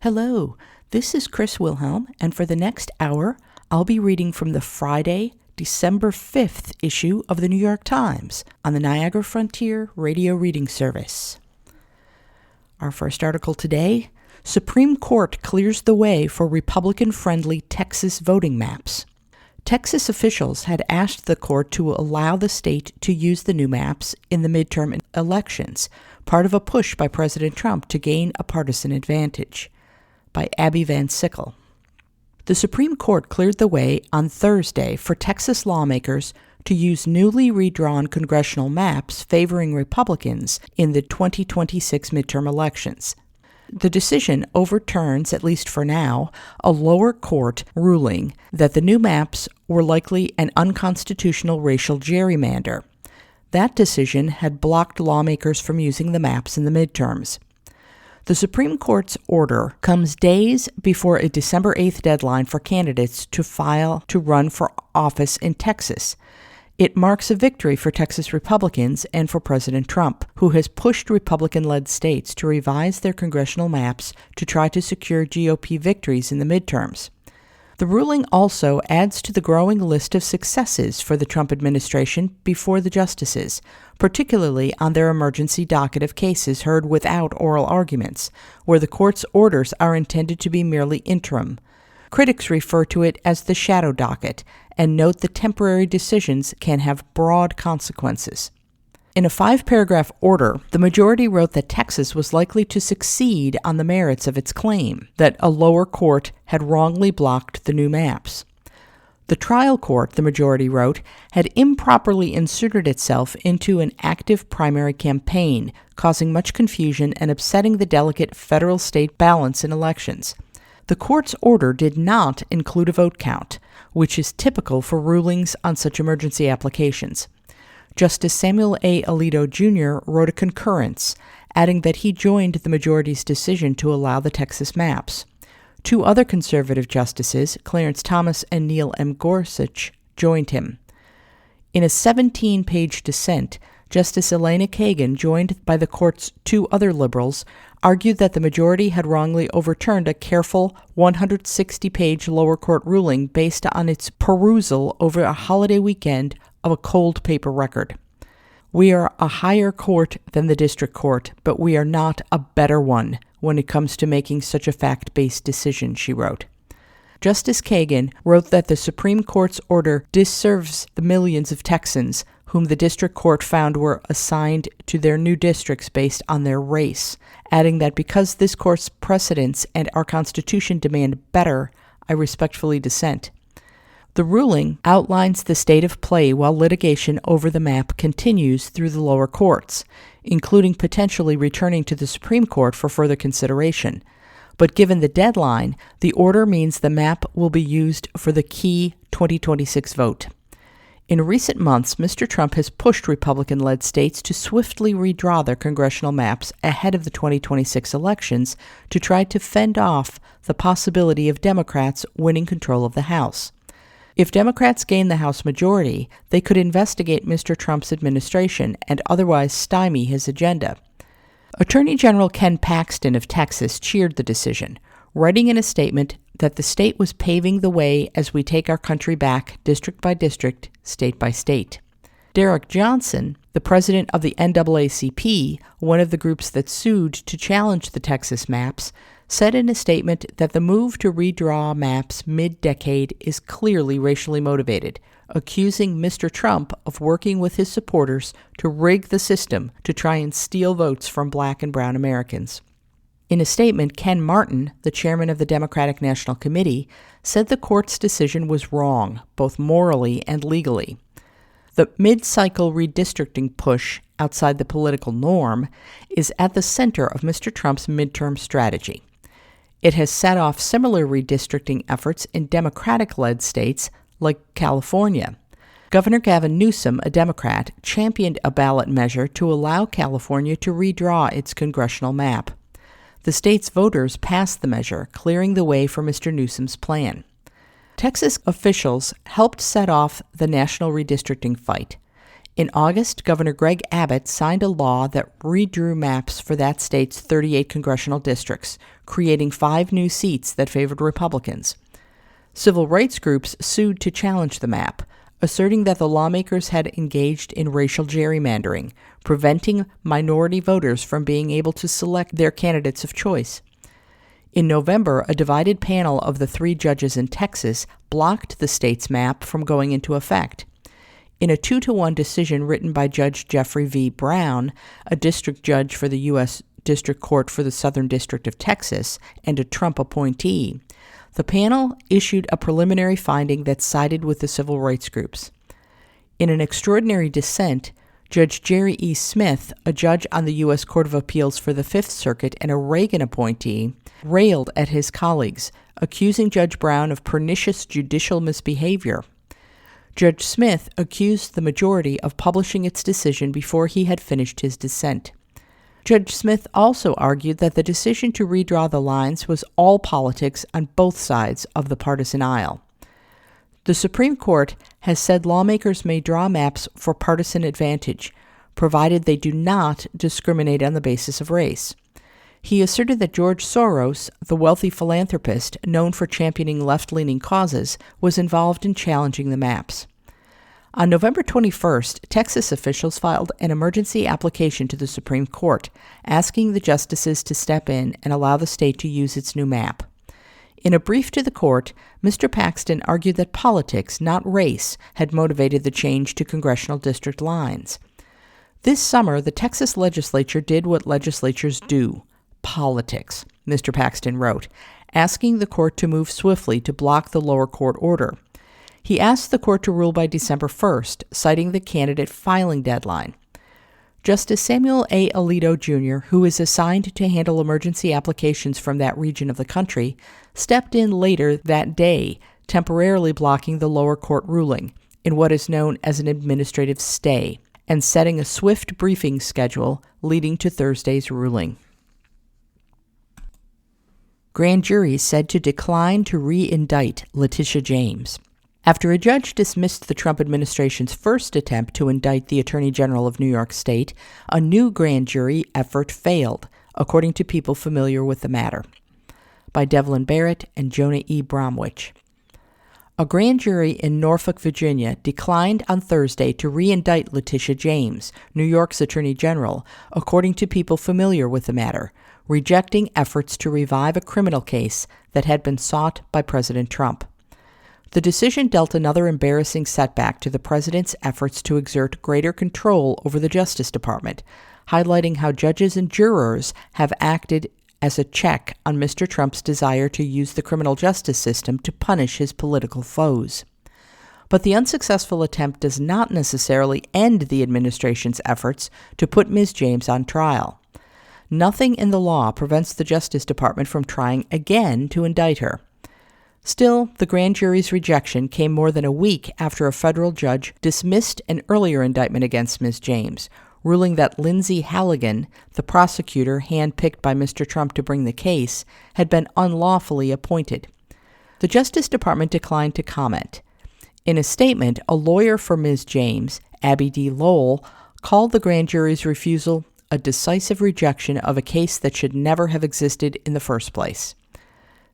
Hello, this is Chris Wilhelm, and for the next hour, I'll be reading from the Friday, December 5th issue of the New York Times on the Niagara Frontier Radio Reading Service. Our first article today, Supreme Court clears the way for Republican-friendly Texas voting maps. Texas officials had asked the court to allow the state to use the new maps in the midterm elections, part of a push by President Trump to gain a partisan advantage. By Abby Van Sickle. The Supreme Court cleared the way on Thursday for Texas lawmakers to use newly redrawn congressional maps favoring Republicans in the 2026 midterm elections. The decision overturns, at least for now, a lower court ruling that the new maps were likely an unconstitutional racial gerrymander. That decision had blocked lawmakers from using the maps in the midterms. The Supreme Court's order comes days before a December 8th deadline for candidates to file to run for office in Texas. It marks a victory for Texas Republicans and for President Trump, who has pushed Republican-led states to revise their congressional maps to try to secure GOP victories in the midterms. The ruling also adds to the growing list of successes for the Trump administration before the justices, particularly on their emergency docket of cases heard without oral arguments, where the court's orders are intended to be merely interim. Critics refer to it as the shadow docket and note that temporary decisions can have broad consequences. In a 5-paragraph order, the majority wrote that Texas was likely to succeed on the merits of its claim that a lower court had wrongly blocked the new maps. The trial court, the majority wrote, had improperly inserted itself into an active primary campaign, causing much confusion and upsetting the delicate federal-state balance in elections. The court's order did not include a vote count, which is typical for rulings on such emergency applications. Justice Samuel A. Alito Jr. wrote a concurrence, adding that he joined the majority's decision to allow the Texas maps. 2 other conservative justices, Clarence Thomas and Neil M. Gorsuch, joined him. In a 17-page dissent, Justice Elena Kagan, joined by the court's 2 other liberals, argued that the majority had wrongly overturned a careful 160-page lower court ruling based on its perusal over a holiday weekend of a cold paper record. We are a higher court than the district court, but we are not a better one when it comes to making such a fact-based decision, she wrote. Justice Kagan wrote that the Supreme Court's order disserves the millions of Texans whom the district court found were assigned to their new districts based on their race, adding that because this court's precedents and our Constitution demand better, I respectfully dissent. The ruling outlines the state of play while litigation over the map continues through the lower courts, including potentially returning to the Supreme Court for further consideration. But given the deadline, the order means the map will be used for the key 2026 vote. In recent months, Mr. Trump has pushed Republican-led states to swiftly redraw their congressional maps ahead of the 2026 elections to try to fend off the possibility of Democrats winning control of the House. If Democrats gain the House majority, they could investigate Mr. Trump's administration and otherwise stymie his agenda. Attorney General Ken Paxton of Texas cheered the decision, writing in a statement that the state was paving the way as we take our country back district by district, state by state. Derek Johnson, the president of the NAACP, one of the groups that sued to challenge the Texas maps, said in a statement that the move to redraw maps mid-decade is clearly racially motivated, accusing Mr. Trump of working with his supporters to rig the system to try and steal votes from Black and brown Americans. In a statement, Ken Martin, the chairman of the Democratic National Committee, said the court's decision was wrong, both morally and legally. The mid-cycle redistricting push outside the political norm is at the center of Mr. Trump's midterm strategy. It has set off similar redistricting efforts in Democratic-led states like California. Governor Gavin Newsom, a Democrat, championed a ballot measure to allow California to redraw its congressional map. The state's voters passed the measure, clearing the way for Mr. Newsom's plan. Texas officials helped set off the national redistricting fight. In August, Governor Greg Abbott signed a law that redrew maps for that state's 38 congressional districts, creating 5 new seats that favored Republicans. Civil rights groups sued to challenge the map, asserting that the lawmakers had engaged in racial gerrymandering, preventing minority voters from being able to select their candidates of choice. In November, a divided panel of the 3 judges in Texas blocked the state's map from going into effect. In a 2-1 decision written by Judge Jeffrey V. Brown, a district judge for the U.S. District Court for the Southern District of Texas and a Trump appointee, the panel issued a preliminary finding that sided with the civil rights groups. In an extraordinary dissent, Judge Jerry E. Smith, a judge on the U.S. Court of Appeals for the Fifth Circuit and a Reagan appointee, railed at his colleagues, accusing Judge Brown of pernicious judicial misbehavior. Judge Smith accused the majority of publishing its decision before he had finished his dissent. Judge Smith also argued that the decision to redraw the lines was all politics on both sides of the partisan aisle. The Supreme Court has said lawmakers may draw maps for partisan advantage, provided they do not discriminate on the basis of race. He asserted that George Soros, the wealthy philanthropist known for championing left-leaning causes, was involved in challenging the maps. On November 21st, Texas officials filed an emergency application to the Supreme Court, asking the justices to step in and allow the state to use its new map. In a brief to the court, Mr. Paxton argued that politics, not race, had motivated the change to congressional district lines. This summer, the Texas legislature did what legislatures do: politics, Mr. Paxton wrote, asking the court to move swiftly to block the lower court order. He asked the court to rule by December 1st, citing the candidate filing deadline. Justice Samuel A. Alito, Jr., who is assigned to handle emergency applications from that region of the country, stepped in later that day, temporarily blocking the lower court ruling, in what is known as an administrative stay, and setting a swift briefing schedule leading to Thursday's ruling. Grand jury said to decline to re-indict Letitia James. After a judge dismissed the Trump administration's first attempt to indict the Attorney General of New York State, a new grand jury effort failed, according to people familiar with the matter. By Devlin Barrett and Jonah E. Bromwich. A grand jury in Norfolk, Virginia, declined on Thursday to re-indict Letitia James, New York's Attorney General, according to people familiar with the matter, rejecting efforts to revive a criminal case that had been sought by President Trump. The decision dealt another embarrassing setback to the president's efforts to exert greater control over the Justice Department, highlighting how judges and jurors have acted as a check on Mr. Trump's desire to use the criminal justice system to punish his political foes. But the unsuccessful attempt does not necessarily end the administration's efforts to put Ms. James on trial. Nothing in the law prevents the Justice Department from trying again to indict her. Still, the grand jury's rejection came more than a week after a federal judge dismissed an earlier indictment against Ms. James, ruling that Lindsay Halligan, the prosecutor handpicked by Mr. Trump to bring the case, had been unlawfully appointed. The Justice Department declined to comment. In a statement, a lawyer for Ms. James, Abby D. Lowell, called the grand jury's refusal a decisive rejection of a case that should never have existed in the first place.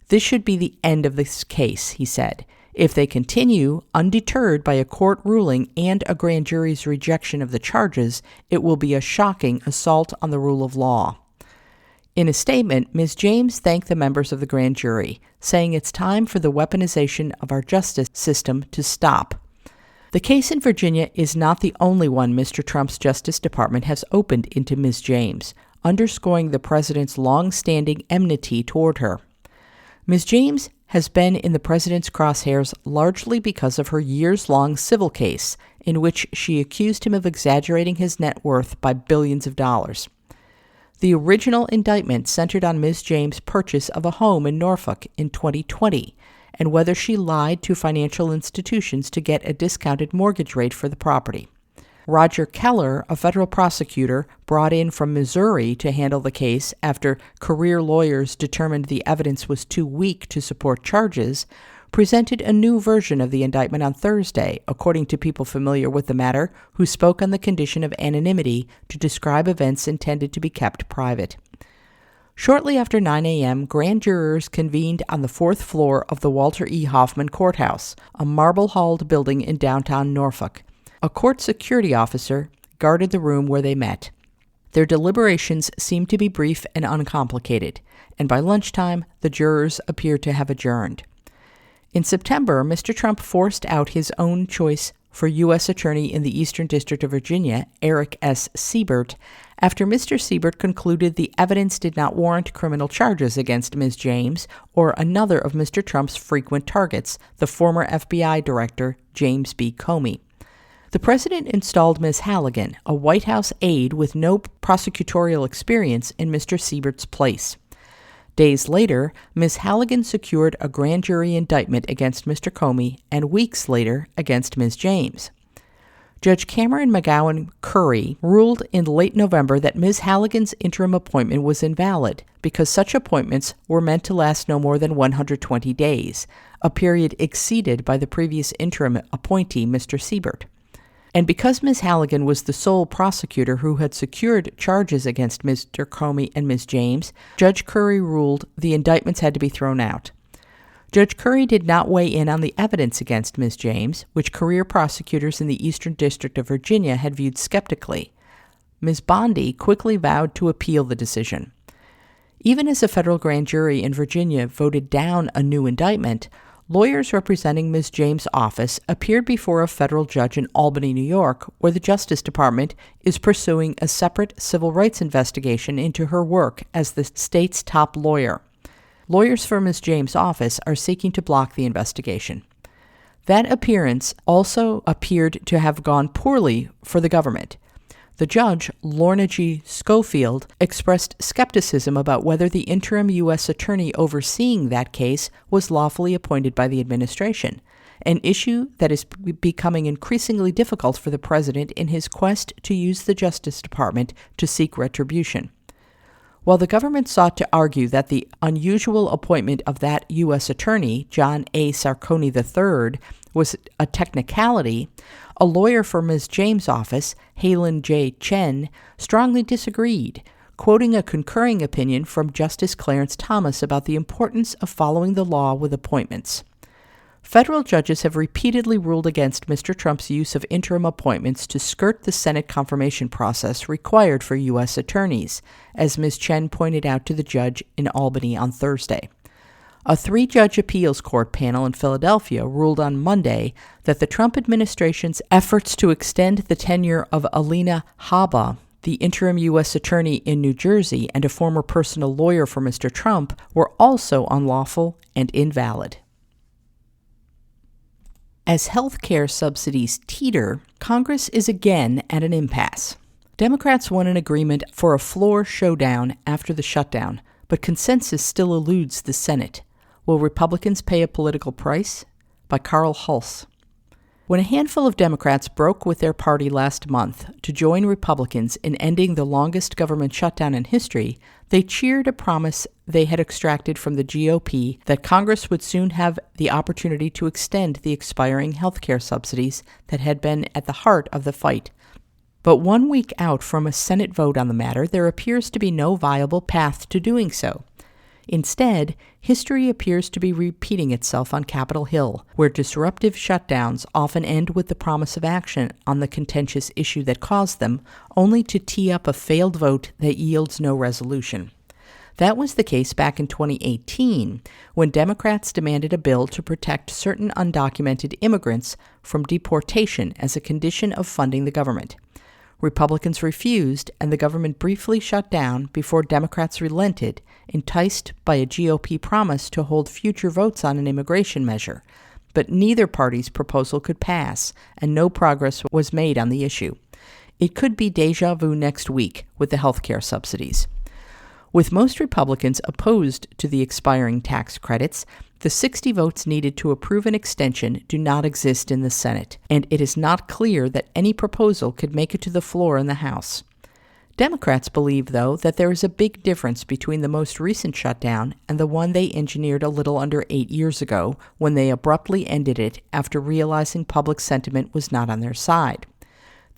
This should be the end of this case, he said. If they continue, undeterred by a court ruling and a grand jury's rejection of the charges, it will be a shocking assault on the rule of law. In a statement, Ms. James thanked the members of the grand jury, saying it's time for the weaponization of our justice system to stop. The case in Virginia is not the only one Mr. Trump's Justice Department has opened into Ms. James, underscoring the president's long-standing enmity toward her. Ms. James has been in the president's crosshairs largely because of her years-long civil case, in which she accused him of exaggerating his net worth by billions of dollars. The original indictment centered on Ms. James' purchase of a home in Norfolk in 2020, and whether she lied to financial institutions to get a discounted mortgage rate for the property. Roger Keller, a federal prosecutor brought in from Missouri to handle the case after career lawyers determined the evidence was too weak to support charges, presented a new version of the indictment on Thursday, according to people familiar with the matter who spoke on the condition of anonymity to describe events intended to be kept private. Shortly after 9 a.m., grand jurors convened on the 4th floor of the Walter E. Hoffman Courthouse, a marble-halled building in downtown Norfolk. A court security officer guarded the room where they met. Their deliberations seemed to be brief and uncomplicated, and by lunchtime, the jurors appeared to have adjourned. In September, Mr. Trump forced out his own choice for U.S. Attorney in the Eastern District of Virginia, Eric S. Siebert, after Mr. Siebert concluded the evidence did not warrant criminal charges against Ms. James or another of Mr. Trump's frequent targets, the former FBI Director James B. Comey. The president installed Ms. Halligan, a White House aide with no prosecutorial experience, in Mr. Siebert's place. Days later, Ms. Halligan secured a grand jury indictment against Mr. Comey and weeks later against Ms. James. Judge Cameron McGowan Curry ruled in late November that Ms. Halligan's interim appointment was invalid because such appointments were meant to last no more than 120 days, a period exceeded by the previous interim appointee, Mr. Siebert. And because Ms. Halligan was the sole prosecutor who had secured charges against Mr. Comey and Ms. James, Judge Curry ruled the indictments had to be thrown out. Judge Curry did not weigh in on the evidence against Ms. James, which career prosecutors in the Eastern District of Virginia had viewed skeptically. Ms. Bondi quickly vowed to appeal the decision. Even as a federal grand jury in Virginia voted down a new indictment, lawyers representing Ms. James' office appeared before a federal judge in Albany, New York, where the Justice Department is pursuing a separate civil rights investigation into her work as the state's top lawyer. Lawyers for Ms. James' office are seeking to block the investigation. That appearance also appeared to have gone poorly for the government. The judge, Lorna G. Schofield, expressed skepticism about whether the interim U.S. attorney overseeing that case was lawfully appointed by the administration, an issue that is becoming increasingly difficult for the president in his quest to use the Justice Department to seek retribution. While the government sought to argue that the unusual appointment of that U.S. attorney, John A. Sarconi III, was a technicality, a lawyer for Ms. James' office, Halen J. Chen, strongly disagreed, quoting a concurring opinion from Justice Clarence Thomas about the importance of following the law with appointments. Federal judges have repeatedly ruled against Mr. Trump's use of interim appointments to skirt the Senate confirmation process required for U.S. attorneys, as Ms. Chen pointed out to the judge in Albany on Thursday. A 3-judge appeals court panel in Philadelphia ruled on Monday that the Trump administration's efforts to extend the tenure of Alina Habba, the interim U.S. attorney in New Jersey and a former personal lawyer for Mr. Trump, were also unlawful and invalid. As health care subsidies teeter, Congress is again at an impasse. Democrats won an agreement for a floor showdown after the shutdown, but consensus still eludes the Senate. Will Republicans pay a political price? By Carl Hulse. When a handful of Democrats broke with their party last month to join Republicans in ending the longest government shutdown in history, they cheered a promise they had extracted from the GOP that Congress would soon have the opportunity to extend the expiring health care subsidies that had been at the heart of the fight. But 1 week out from a Senate vote on the matter, there appears to be no viable path to doing so. Instead, history appears to be repeating itself on Capitol Hill, where disruptive shutdowns often end with the promise of action on the contentious issue that caused them, only to tee up a failed vote that yields no resolution. That was the case back in 2018, when Democrats demanded a bill to protect certain undocumented immigrants from deportation as a condition of funding the government. Republicans refused, and the government briefly shut down before Democrats relented, enticed by a GOP promise to hold future votes on an immigration measure. But neither party's proposal could pass, and no progress was made on the issue. It could be déjà vu next week with the health care subsidies. With most Republicans opposed to the expiring tax credits, the 60 votes needed to approve an extension do not exist in the Senate, and it is not clear that any proposal could make it to the floor in the House. Democrats believe, though, that there is a big difference between the most recent shutdown and the one they engineered a little under 8 years ago when they abruptly ended it after realizing public sentiment was not on their side.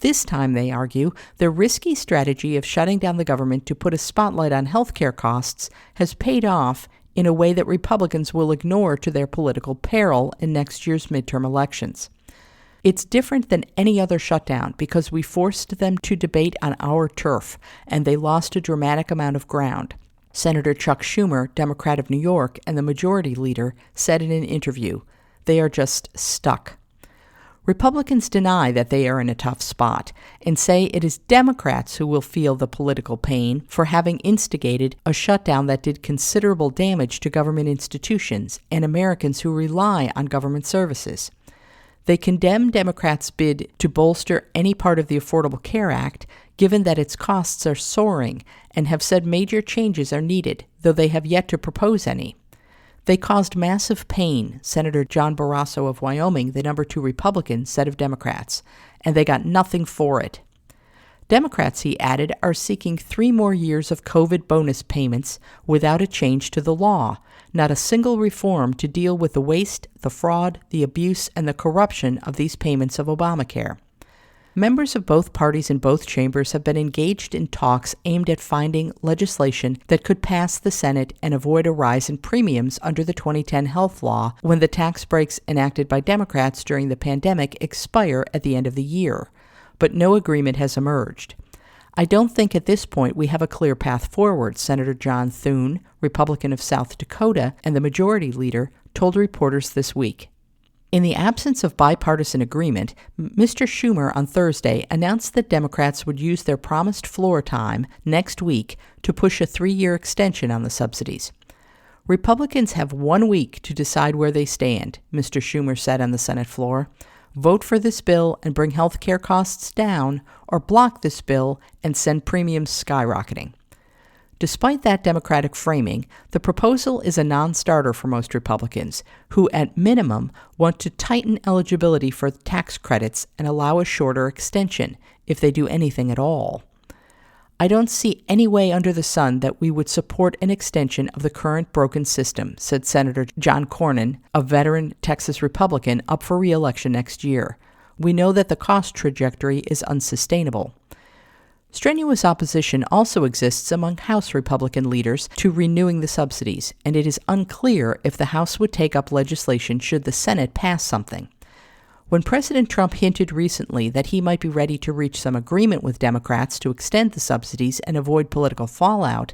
This time, they argue, the risky strategy of shutting down the government to put a spotlight on healthcare costs has paid off in a way that Republicans will ignore to their political peril in next year's midterm elections. It's different than any other shutdown because we forced them to debate on our turf, and they lost a dramatic amount of ground. Senator Chuck Schumer, Democrat of New York and the majority leader, said in an interview, "They are just stuck." Republicans deny that they are in a tough spot and say it is Democrats who will feel the political pain for having instigated a shutdown that did considerable damage to government institutions and Americans who rely on government services. They condemn Democrats' bid to bolster any part of the Affordable Care Act, given that its costs are soaring, and have said major changes are needed, though they have yet to propose any. They caused massive pain, Senator John Barrasso of Wyoming, the number 2 Republican, said of Democrats, and they got nothing for it. Democrats, he added, are seeking 3 more years of COVID bonus payments without a change to the law, not a single reform to deal with the waste, the fraud, the abuse, and the corruption of these payments of Obamacare. Members of both parties in both chambers have been engaged in talks aimed at finding legislation that could pass the Senate and avoid a rise in premiums under the 2010 health law when the tax breaks enacted by Democrats during the pandemic expire at the end of the year. But no agreement has emerged. I don't think at this point we have a clear path forward, Senator John Thune, Republican of South Dakota and the majority leader, told reporters this week. In the absence of bipartisan agreement, Mr. Schumer on Thursday announced that Democrats would use their promised floor time next week to push a 3-year extension on the subsidies. Republicans have 1 week to decide where they stand, Mr. Schumer said on the Senate floor. Vote for this bill and bring health care costs down, or block this bill and send premiums skyrocketing. Despite that Democratic framing, the proposal is a non-starter for most Republicans, who at minimum want to tighten eligibility for tax credits and allow a shorter extension, if they do anything at all. I don't see any way under the sun that we would support an extension of the current broken system, said Senator John Cornyn, a veteran Texas Republican up for re-election next year. We know that the cost trajectory is unsustainable. Strenuous opposition also exists among House Republican leaders to renewing the subsidies, and it is unclear if the House would take up legislation should the Senate pass something. When President Trump hinted recently that he might be ready to reach some agreement with Democrats to extend the subsidies and avoid political fallout,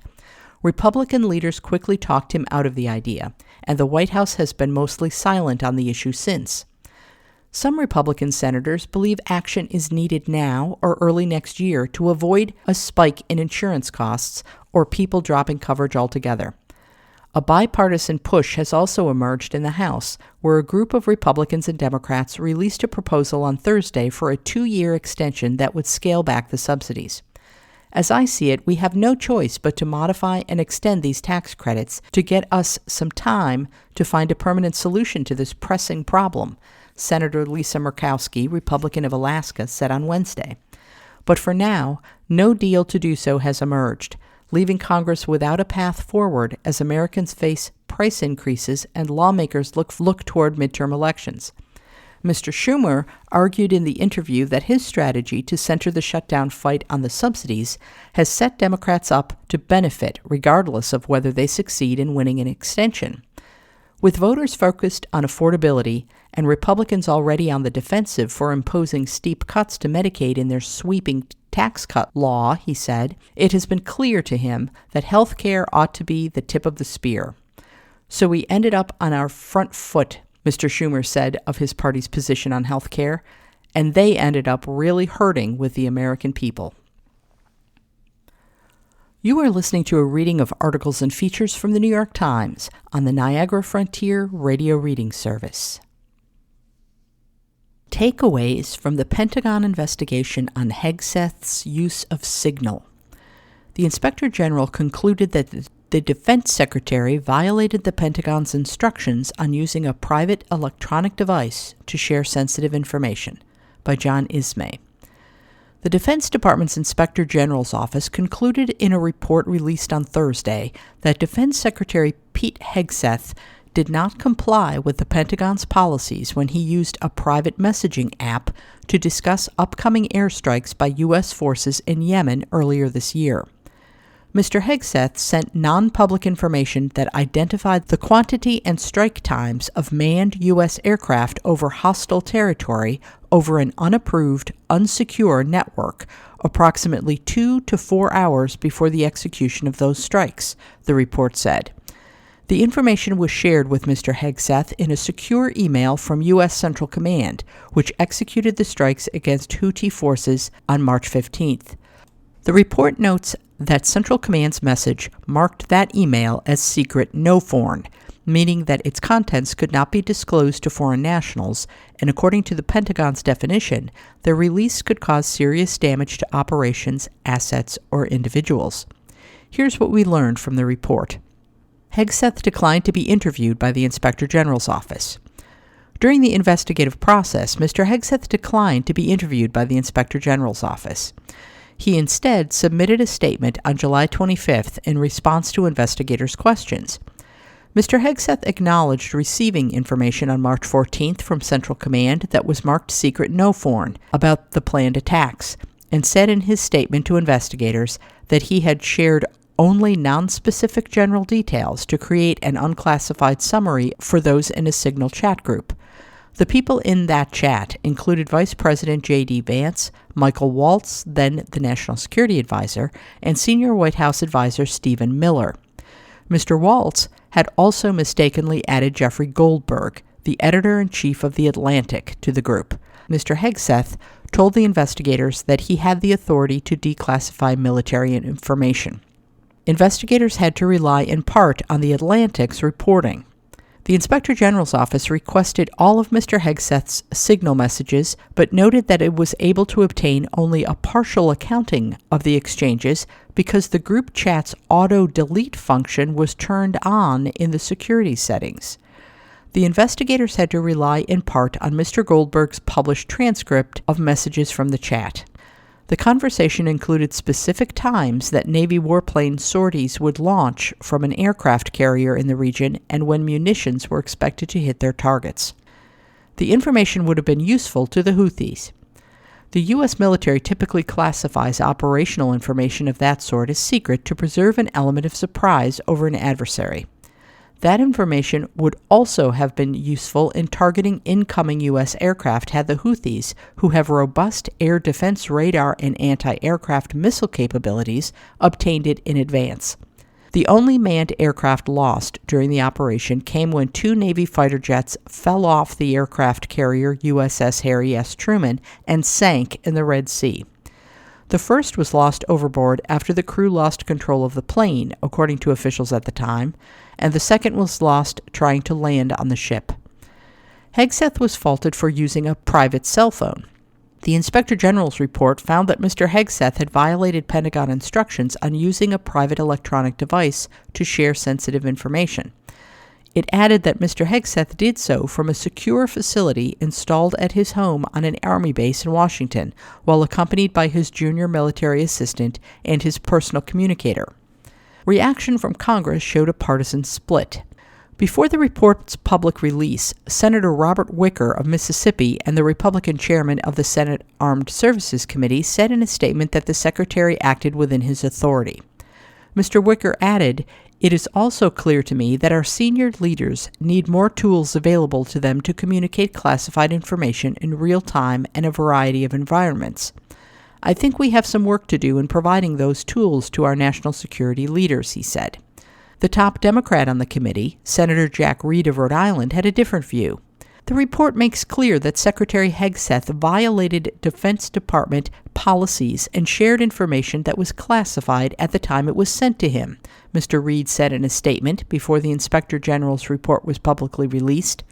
Republican leaders quickly talked him out of the idea, and the White House has been mostly silent on the issue since. Some Republican senators believe action is needed now or early next year to avoid a spike in insurance costs or people dropping coverage altogether. A bipartisan push has also emerged in the House, where a group of Republicans and Democrats released a proposal on Thursday for a 2-year extension that would scale back the subsidies. As I see it, we have no choice but to modify and extend these tax credits to get us some time to find a permanent solution to this pressing problem, Senator Lisa Murkowski, Republican of Alaska, said on Wednesday. But for now, no deal to do so has emerged, leaving Congress without a path forward as Americans face price increases and lawmakers look toward midterm elections. Mr. Schumer argued in the interview that his strategy to center the shutdown fight on the subsidies has set Democrats up to benefit regardless of whether they succeed in winning an extension. With voters focused on affordability and Republicans already on the defensive for imposing steep cuts to Medicaid in their sweeping tax cut law, he said, it has been clear to him that health care ought to be the tip of the spear. So we ended up on our front foot, Mr. Schumer said of his party's position on health care, and they ended up really hurting with the American people. You are listening to a reading of articles and features from the New York Times on the Niagara Frontier Radio Reading Service. Takeaways from the Pentagon investigation on Hegseth's use of Signal. The Inspector General concluded that the Defense Secretary violated the Pentagon's instructions on using a private electronic device to share sensitive information, by John Ismay. The Defense Department's Inspector General's office concluded in a report released on Thursday that Defense Secretary Pete Hegseth did not comply with the Pentagon's policies when he used a private messaging app to discuss upcoming airstrikes by U.S. forces in Yemen earlier this year. Mr. Hegseth sent non-public information that identified the quantity and strike times of manned U.S. aircraft over hostile territory over an unapproved, unsecure network approximately 2 to 4 hours before the execution of those strikes, the report said. The information was shared with Mr. Hegseth in a secure email from U.S. Central Command, which executed the strikes against Houthi forces on March 15th. The report notes that Central Command's message marked that email as secret no-foreign, meaning that its contents could not be disclosed to foreign nationals, and according to the Pentagon's definition, their release could cause serious damage to operations, assets, or individuals. Here's what we learned from the report. Hegseth declined to be interviewed by the Inspector General's office. During the investigative process, Mr. Hegseth declined to be interviewed by the Inspector General's office. He instead submitted a statement on July 25th in response to investigators' questions. Mr. Hegseth acknowledged receiving information on March 14th from Central Command that was marked secret no-foreign about the planned attacks, and said in his statement to investigators that he had shared only nonspecific general details to create an unclassified summary for those in a Signal chat group. The people in that chat included Vice President J.D. Vance, Michael Waltz, then the National Security Advisor, and Senior White House Advisor Stephen Miller. Mr. Waltz had also mistakenly added Jeffrey Goldberg, the editor-in-chief of The Atlantic, to the group. Mr. Hegseth told the investigators that he had the authority to declassify military information. Investigators had to rely in part on The Atlantic's reporting. The Inspector General's office requested all of Mr. Hegseth's signal messages, but noted that it was able to obtain only a partial accounting of the exchanges because the group chat's auto-delete function was turned on in the security settings. The investigators had to rely in part on Mr. Goldberg's published transcript of messages from the chat. The conversation included specific times that Navy warplane sorties would launch from an aircraft carrier in the region and when munitions were expected to hit their targets. The information would have been useful to the Houthis. The U.S. military typically classifies operational information of that sort as secret to preserve an element of surprise over an adversary. That information would also have been useful in targeting incoming U.S. aircraft had the Houthis, who have robust air defense radar and anti-aircraft missile capabilities, obtained it in advance. The only manned aircraft lost during the operation came when 2 Navy fighter jets fell off the aircraft carrier USS Harry S. Truman and sank in the Red Sea. The first was lost overboard after the crew lost control of the plane, according to officials at the time, and the second was lost trying to land on the ship. Hegseth was faulted for using a private cell phone. The Inspector General's report found that Mr. Hegseth had violated Pentagon instructions on using a private electronic device to share sensitive information. It added that Mr. Hegseth did so from a secure facility installed at his home on an Army base in Washington, while accompanied by his junior military assistant and his personal communicator. Reaction from Congress showed a partisan split. Before the report's public release, Senator Robert Wicker of Mississippi and the Republican chairman of the Senate Armed Services Committee said in a statement that the secretary acted within his authority. Mr. Wicker added, "It is also clear to me that our senior leaders need more tools available to them to communicate classified information in real time and a variety of environments. I think we have some work to do in providing those tools to our national security leaders," he said. The top Democrat on the committee, Senator Jack Reed of Rhode Island, had a different view. The report makes clear that Secretary Hegseth violated Defense Department policies and shared information that was classified at the time it was sent to him, Mr. Reed said in a statement before the Inspector General's report was publicly released.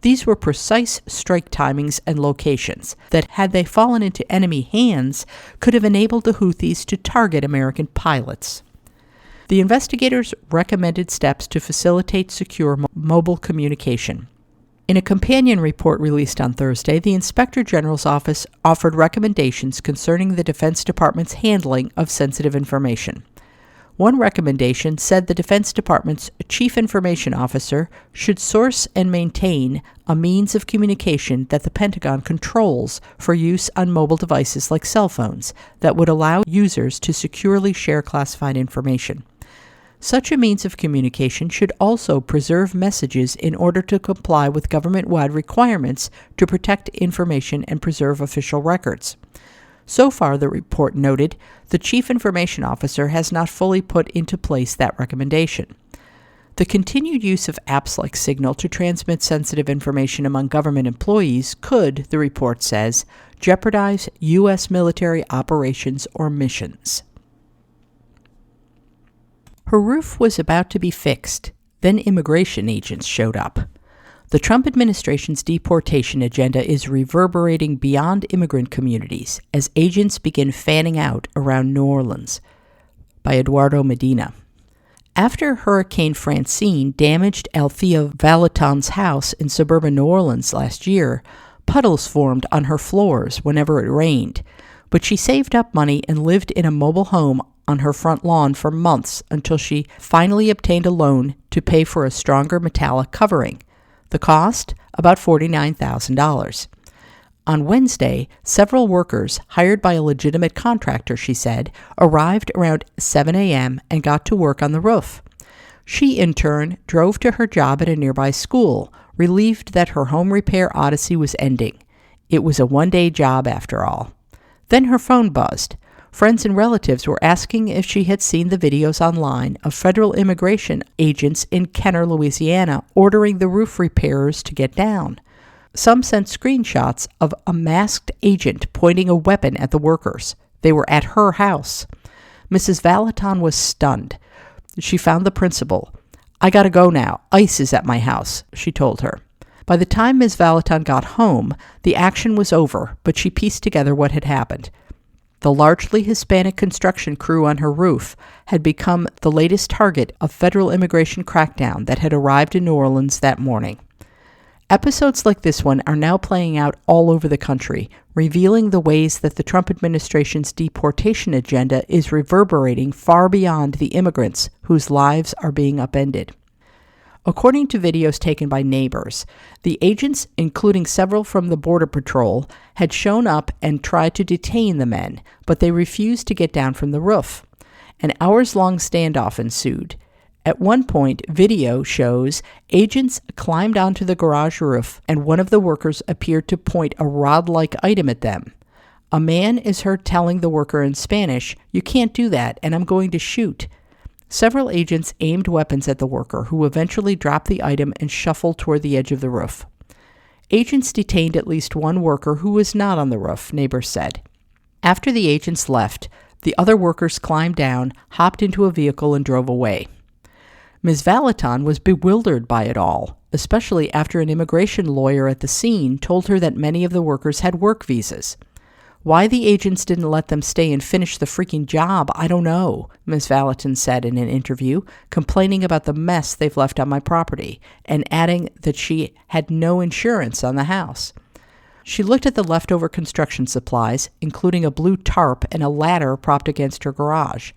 These were precise strike timings and locations that, had they fallen into enemy hands, could have enabled the Houthis to target American pilots. The investigators recommended steps to facilitate secure mobile communication. In a companion report released on Thursday, the Inspector General's office offered recommendations concerning the Defense Department's handling of sensitive information. One recommendation said the Defense Department's Chief Information Officer should source and maintain a means of communication that the Pentagon controls for use on mobile devices like cell phones that would allow users to securely share classified information. Such a means of communication should also preserve messages in order to comply with government-wide requirements to protect information and preserve official records. So far, the report noted, the Chief Information Officer has not fully put into place that recommendation. The continued use of apps like Signal to transmit sensitive information among government employees could, the report says, jeopardize U.S. military operations or missions. Her roof was about to be fixed. Then immigration agents showed up. The Trump administration's deportation agenda is reverberating beyond immigrant communities as agents begin fanning out around New Orleans. By Eduardo Medina. After Hurricane Francine damaged Althea Valaton's house in suburban New Orleans last year, puddles formed on her floors whenever it rained, but she saved up money and lived in a mobile home on her front lawn for months until she finally obtained a loan to pay for a stronger metallic covering. The cost? About $49,000. On Wednesday, several workers, hired by a legitimate contractor, she said, arrived around 7 a.m. and got to work on the roof. She, in turn, drove to her job at a nearby school, relieved that her home repair odyssey was ending. It was a one-day job after all. Then her phone buzzed. Friends and relatives were asking if she had seen the videos online of federal immigration agents in Kenner, Louisiana, ordering the roof repairers to get down. Some sent screenshots of a masked agent pointing a weapon at the workers. They were at her house. Mrs. Valaton was stunned. She found the principal. "I gotta go now. ICE is at my house," she told her. By the time Ms. Valaton got home, the action was over, but she pieced together what had happened. The largely Hispanic construction crew on her roof had become the latest target of federal immigration crackdown that had arrived in New Orleans that morning. Episodes like this one are now playing out all over the country, revealing the ways that the Trump administration's deportation agenda is reverberating far beyond the immigrants whose lives are being upended. According to videos taken by neighbors, the agents, including several from the Border Patrol, had shown up and tried to detain the men, but they refused to get down from the roof. An hours-long standoff ensued. At one point, video shows agents climbed onto the garage roof and one of the workers appeared to point a rod-like item at them. A man is heard telling the worker in Spanish, "You can't do that, and I'm going to shoot." Several agents aimed weapons at the worker, who eventually dropped the item and shuffled toward the edge of the roof. Agents detained at least one worker who was not on the roof, neighbors said. After the agents left, the other workers climbed down, hopped into a vehicle, and drove away. Ms. Valaton was bewildered by it all, especially after an immigration lawyer at the scene told her that many of the workers had work visas. "Why the agents didn't let them stay and finish the freaking job, I don't know," Ms. Valaton said in an interview, complaining about the mess they've left on my property, and adding that she had no insurance on the house. She looked at the leftover construction supplies, including a blue tarp and a ladder propped against her garage.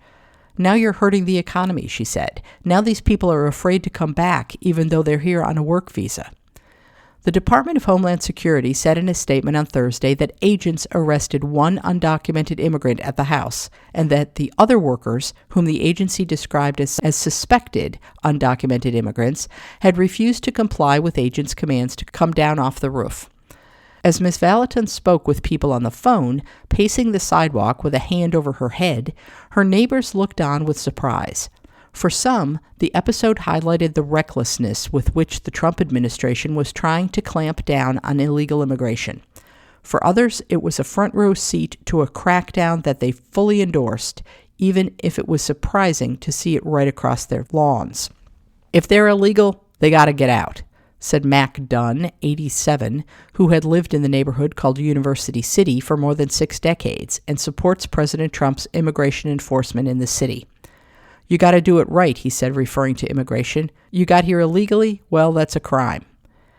"Now you're hurting the economy," she said. "Now these people are afraid to come back, even though they're here on a work visa." The Department of Homeland Security said in a statement on Thursday that agents arrested one undocumented immigrant at the house, and that the other workers, whom the agency described as suspected undocumented immigrants, had refused to comply with agents' commands to come down off the roof. As Ms. Valaton spoke with people on the phone, pacing the sidewalk with a hand over her head, her neighbors looked on with surprise. For some, the episode highlighted the recklessness with which the Trump administration was trying to clamp down on illegal immigration. For others, it was a front-row seat to a crackdown that they fully endorsed, even if it was surprising to see it right across their lawns. "If they're illegal, they gotta get out," said Mac Dunn, 87, who had lived in the neighborhood called University City for more than 6 decades and supports President Trump's immigration enforcement in the city. "You got to do it right," he said, referring to immigration. "You got here illegally? Well, that's a crime."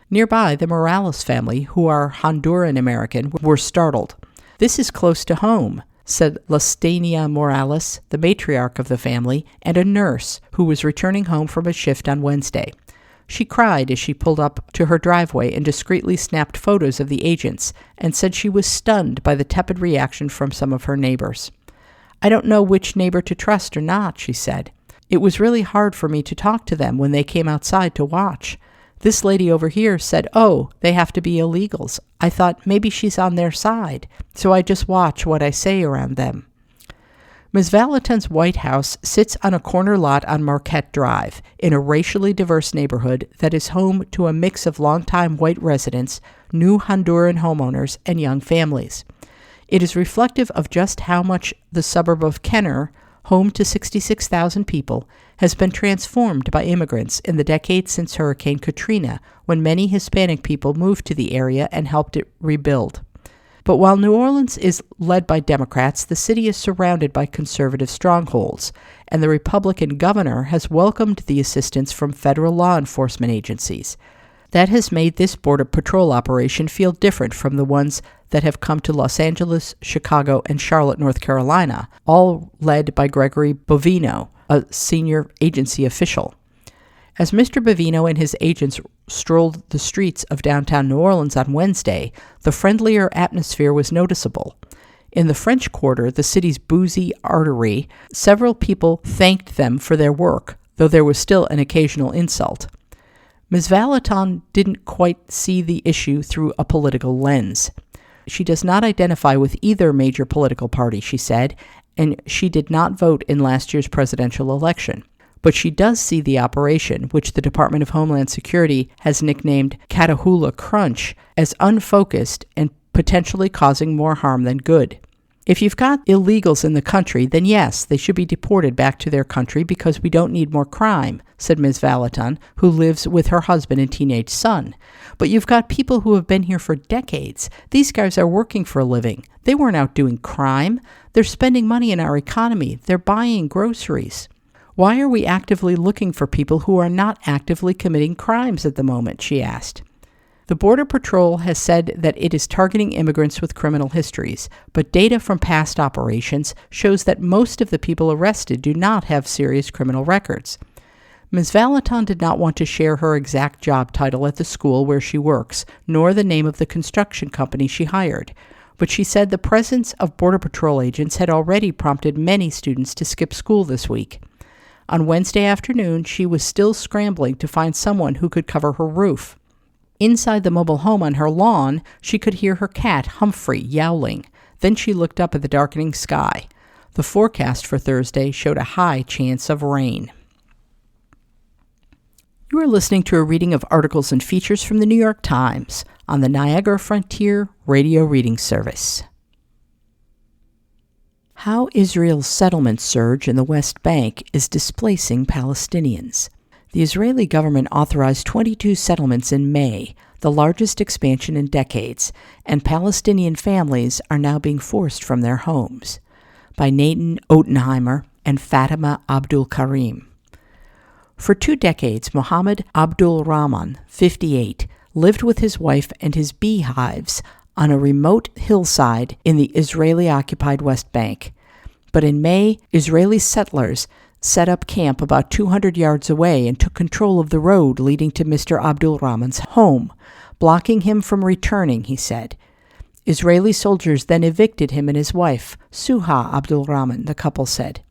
Nearby, the Morales family, who are Honduran American, were startled. "This is close to home," said Lastenia Morales, the matriarch of the family, and a nurse who was returning home from a shift on Wednesday. She cried as she pulled up to her driveway and discreetly snapped photos of the agents and said she was stunned by the tepid reaction from some of her neighbors. "I don't know which neighbor to trust or not," she said. "It was really hard for me to talk to them when they came outside to watch. This lady over here said, 'Oh, they have to be illegals.' I thought maybe she's on their side, so I just watch what I say around them." Ms. Vallotton's White House sits on a corner lot on Marquette Drive in a racially diverse neighborhood that is home to a mix of longtime white residents, new Honduran homeowners, and young families. It is reflective of just how much the suburb of Kenner, home to 66,000 people, has been transformed by immigrants in the decades since Hurricane Katrina, when many Hispanic people moved to the area and helped it rebuild. But while New Orleans is led by Democrats, the city is surrounded by conservative strongholds, and the Republican governor has welcomed the assistance from federal law enforcement agencies. That has made this Border Patrol operation feel different from the ones that have come to Los Angeles, Chicago, and Charlotte, North Carolina, all led by Gregory Bovino, a senior agency official. As Mr. Bovino and his agents strolled the streets of downtown New Orleans on Wednesday, the friendlier atmosphere was noticeable. In the French Quarter, the city's boozy artery, several people thanked them for their work, though there was still an occasional insult. Ms. Vallotton didn't quite see the issue through a political lens. She does not identify with either major political party, she said, and she did not vote in last year's presidential election. But she does see the operation, which the Department of Homeland Security has nicknamed Catahoula Crunch, as unfocused and potentially causing more harm than good. If you've got illegals in the country, then yes, they should be deported back to their country because we don't need more crime, said Ms. Vallotton, who lives with her husband and teenage son. But you've got people who have been here for decades. These guys are working for a living. They weren't out doing crime. They're spending money in our economy. They're buying groceries. Why are we actively looking for people who are not actively committing crimes at the moment, she asked. The Border Patrol has said that it is targeting immigrants with criminal histories, but data from past operations shows that most of the people arrested do not have serious criminal records. Ms. Vallotton did not want to share her exact job title at the school where she works, nor the name of the construction company she hired, but she said the presence of Border Patrol agents had already prompted many students to skip school this week. On Wednesday afternoon, she was still scrambling to find someone who could cover her roof. Inside the mobile home on her lawn, she could hear her cat, Humphrey, yowling. Then she looked up at the darkening sky. The forecast for Thursday showed a high chance of rain. You are listening to a reading of articles and features from the New York Times on the Niagara Frontier Radio Reading Service. How Israel's settlement surge in the West Bank is displacing Palestinians. The Israeli government authorized 22 settlements in May, the largest expansion in decades, and Palestinian families are now being forced from their homes. By Nathan Otenheimer and Fatima Abdul Karim. For 2 decades, Mohammed Abdul Rahman, 58, lived with his wife and his beehives on a remote hillside in the Israeli-occupied West Bank. But in May, Israeli settlers set up camp about 200 yards away and took control of the road leading to Mr. Abdul Rahman's home, blocking him from returning, he said. Israeli soldiers then evicted him and his wife, Suha Abdul Rahman, the couple said.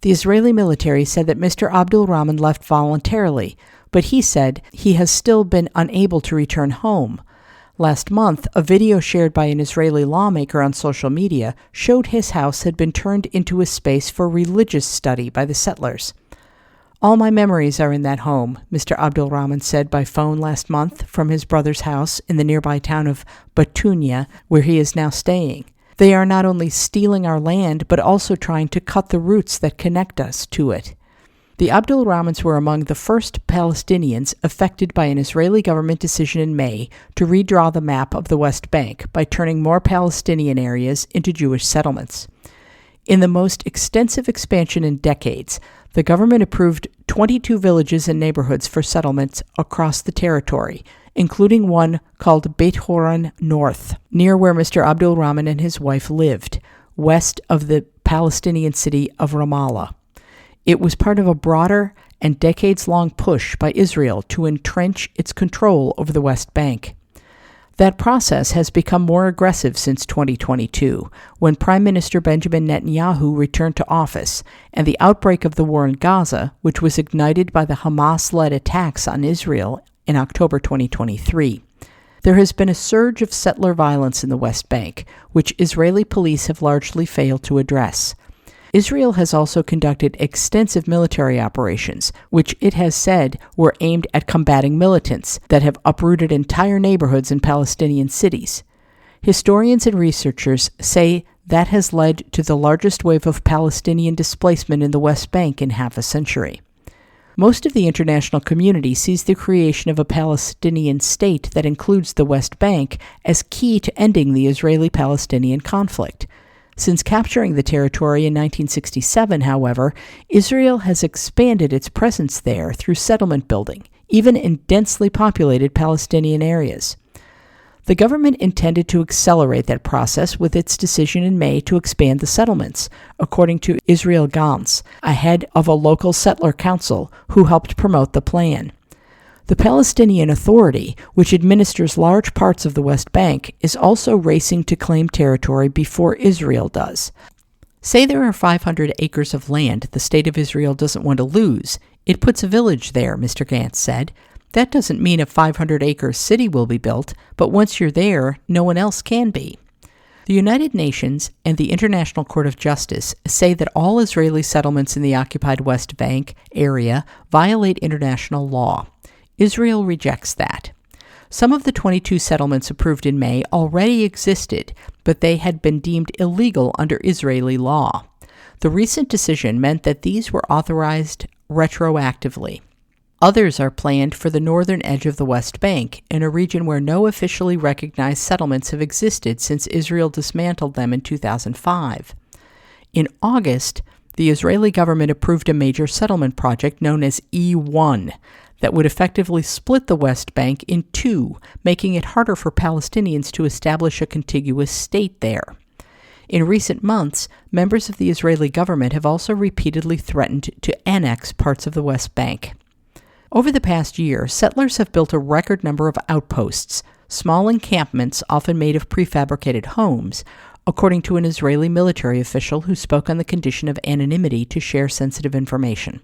The Israeli military said that Mr. Abdul Rahman left voluntarily, but he said he has still been unable to return home. Last month, a video shared by an Israeli lawmaker on social media showed his house had been turned into a space for religious study by the settlers. All my memories are in that home, Mr. Abdul Rahman said by phone last month from his brother's house in the nearby town of Batunia, where he is now staying. They are not only stealing our land, but also trying to cut the roots that connect us to it. The Abdul Rahmans were among the first Palestinians affected by an Israeli government decision in May to redraw the map of the West Bank by turning more Palestinian areas into Jewish settlements. In the most extensive expansion in decades, the government approved 22 villages and neighborhoods for settlements across the territory, including one called Beit Horon North, near where Mr. Abdul Rahman and his wife lived, west of the Palestinian city of Ramallah. It was part of a broader and decades-long push by Israel to entrench its control over the West Bank. That process has become more aggressive since 2022, when Prime Minister Benjamin Netanyahu returned to office, and the outbreak of the war in Gaza, which was ignited by the Hamas-led attacks on Israel in October 2023. There has been a surge of settler violence in the West Bank, which Israeli police have largely failed to address. Israel has also conducted extensive military operations, which it has said were aimed at combating militants that have uprooted entire neighborhoods in Palestinian cities. Historians and researchers say that has led to the largest wave of Palestinian displacement in the West Bank in half a century. Most of the international community sees the creation of a Palestinian state that includes the West Bank as key to ending the Israeli-Palestinian conflict. Since capturing the territory in 1967, however, Israel has expanded its presence there through settlement building, even in densely populated Palestinian areas. The government intended to accelerate that process with its decision in May to expand the settlements, according to Israel Gantz, a head of a local settler council who helped promote the plan. The Palestinian Authority, which administers large parts of the West Bank, is also racing to claim territory before Israel does. Say there are 500 acres of land the State of Israel doesn't want to lose. It puts a village there, Mr. Gantz said. That doesn't mean a 500-acre city will be built, but once you're there, no one else can be. The United Nations and the International Court of Justice say that all Israeli settlements in the occupied West Bank area violate international law. Israel rejects that. Some of the 22 settlements approved in May already existed, but they had been deemed illegal under Israeli law. The recent decision meant that these were authorized retroactively. Others are planned for the northern edge of the West Bank, in a region where no officially recognized settlements have existed since Israel dismantled them in 2005. In August, the Israeli government approved a major settlement project known as E1 that would effectively split the West Bank in two, making it harder for Palestinians to establish a contiguous state there. In recent months, members of the Israeli government have also repeatedly threatened to annex parts of the West Bank. Over the past year, settlers have built a record number of outposts, small encampments often made of prefabricated homes, according to an Israeli military official who spoke on the condition of anonymity to share sensitive information.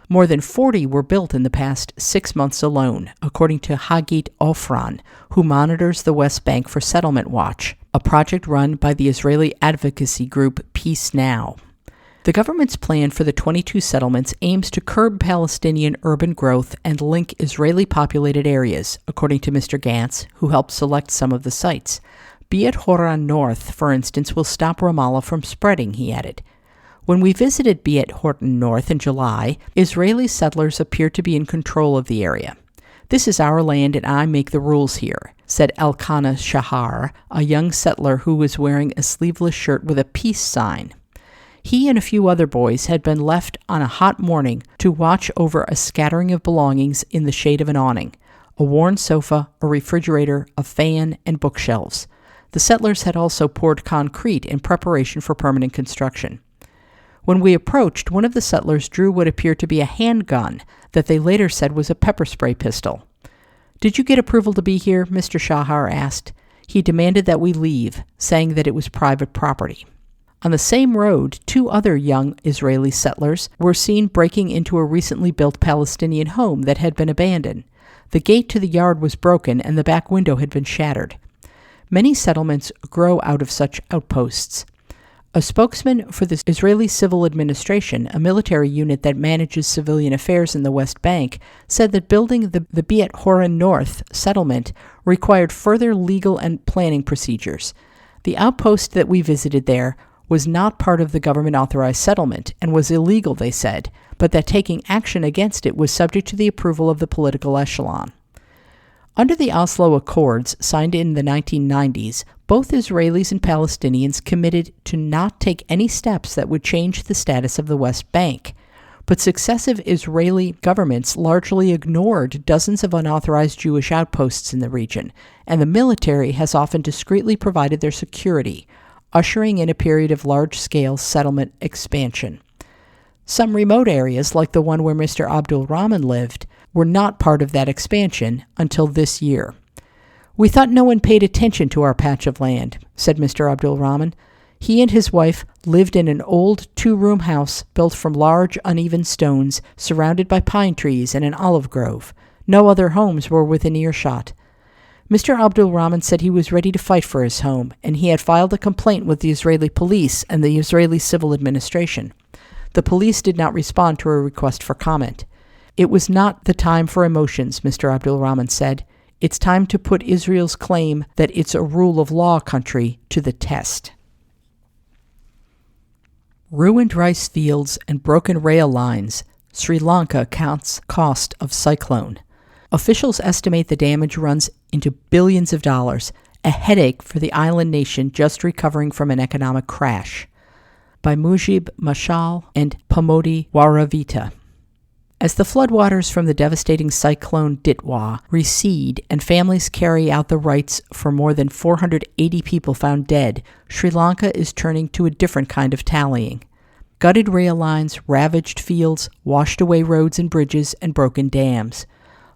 More than 40 were built in the past 6 months alone, according to Hagit Ofran, who monitors the West Bank for Settlement Watch, a project run by the Israeli advocacy group Peace Now. The government's plan for the 22 settlements aims to curb Palestinian urban growth and link Israeli-populated areas, according to Mr. Gantz, who helped select some of the sites. Beit Horon North, for instance, will stop Ramallah from spreading, he added. When we visited Beit Horon North in July, Israeli settlers appeared to be in control of the area. "This is our land and I make the rules here," said Elkanah Shahar, a young settler who was wearing a sleeveless shirt with a peace sign. He and a few other boys had been left on a hot morning to watch over a scattering of belongings in the shade of an awning: a worn sofa, a refrigerator, a fan, and bookshelves. The settlers had also poured concrete in preparation for permanent construction. When we approached, one of the settlers drew what appeared to be a handgun that they later said was a pepper spray pistol. "Did you get approval to be here?" Mr. Shahar asked. He demanded that we leave, saying that it was private property. On the same road, 2 other young Israeli settlers were seen breaking into a recently built Palestinian home that had been abandoned. The gate to the yard was broken and the back window had been shattered. Many settlements grow out of such outposts. A spokesman for the Israeli Civil Administration, a military unit that manages civilian affairs in the West Bank, said that building the Beit Horon North settlement required further legal and planning procedures. The outpost that we visited there was not part of the government-authorized settlement and was illegal, they said, but that taking action against it was subject to the approval of the political echelon. Under the Oslo Accords, signed in the 1990s, both Israelis and Palestinians committed to not take any steps that would change the status of the West Bank. But successive Israeli governments largely ignored dozens of unauthorized Jewish outposts in the region, and the military has often discreetly provided their security, ushering in a period of large-scale settlement expansion. Some remote areas, like the one where Mr. Abdul Rahman lived, were not part of that expansion until this year. "We thought no one paid attention to our patch of land," said Mr. Abdul Rahman. He and his wife lived in an old 2-room house built from large, uneven stones, surrounded by pine trees and an olive grove. No other homes were within earshot. Mr. Abdul Rahman said he was ready to fight for his home, and he had filed a complaint with the Israeli police and the Israeli civil administration. The police did not respond to a request for comment. "It was not the time for emotions," Mr. Abdul Rahman said. "It's time to put Israel's claim that it's a rule of law country to the test." Ruined rice fields and broken rail lines. Sri Lanka counts cost of cyclone. Officials estimate the damage runs into billions of dollars, a headache for the island nation just recovering from an economic crash. By Mujib Mashal and Pamodi Waravita. As the floodwaters from the devastating cyclone Ditwa recede and families carry out the rites for more than 480 people found dead, Sri Lanka is turning to a different kind of tallying. Gutted rail lines, ravaged fields, washed away roads and bridges, and broken dams.